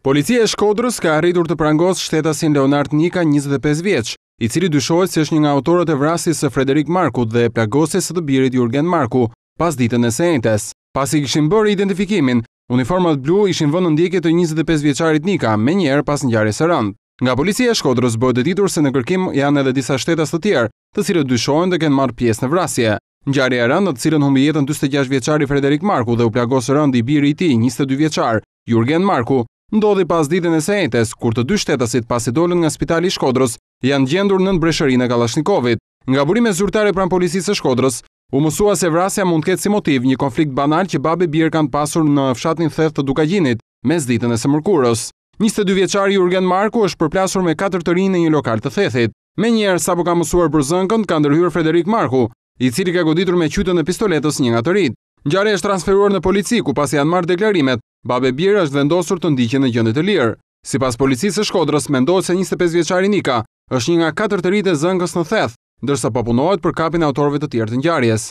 Policia e Shkodrës ka arritur të prangosë shtetasin Leonard Nika, 25 vjeç, i cili dyshohet se është një nga autorët e vrasjes së Frederik Markut dhe plagosjes së të birit Jurgen Marku pas ditën e së njëjtës. Pasi kishin bërë identifikimin, uniformat blu ishin vënë në ndjekje të 25 vjeçarit Nika, menjëherë pas ngjarjes së rëndë. Nga policia e Shkodrës bëhet detitur se në kërkim janë edhe disa shtetas të tjerë, të cilët dyshohen të kenë marrë pjesë në vrasje. Ngjarja e rëndë, në të cilën humbi jetën 46 vjeçari Frederik Marku dhe u plagos rënd i biri i tij, 22 vjeçar, Jurgen Marku, ndodhi pas ditën e së njëjtës, kur të dy shtetasit pasi dolën nga Spitali i Shkodrës, janë gjendur nën breshërinë e Kalashnikovit. Nga burime zyrtare pranë policisë së Shkodrës, u mësua se vrasja mund të ketë si motiv një konflikt banal që babë e birë kanë pasur në fshatin Theth të Dukagjinit, mes ditën e së mërkurës. 22 vjeçari Jurgen Marku është përplasur me 4 të rinj në një lokal të Thethit. Menjëherë sapo ka mësuar për zënkën, ka ndërhyrë Frederik Marku, i cili ka goditur me qytën e pistoletës një nga të rinjt. Ngjarja është transferuar në polici, ku pasi janë marrë deklarimet, babë e birë është vendosur të ndiqen në gjendje të lirë. Sipas policisë së Shkodrës, mendohet se 25 vjeçari Nika është një nga 4 të rinjt e zënkës në Theth, ndërsa po punohet për kapjen e autorëve të tjerë të ngjarjes.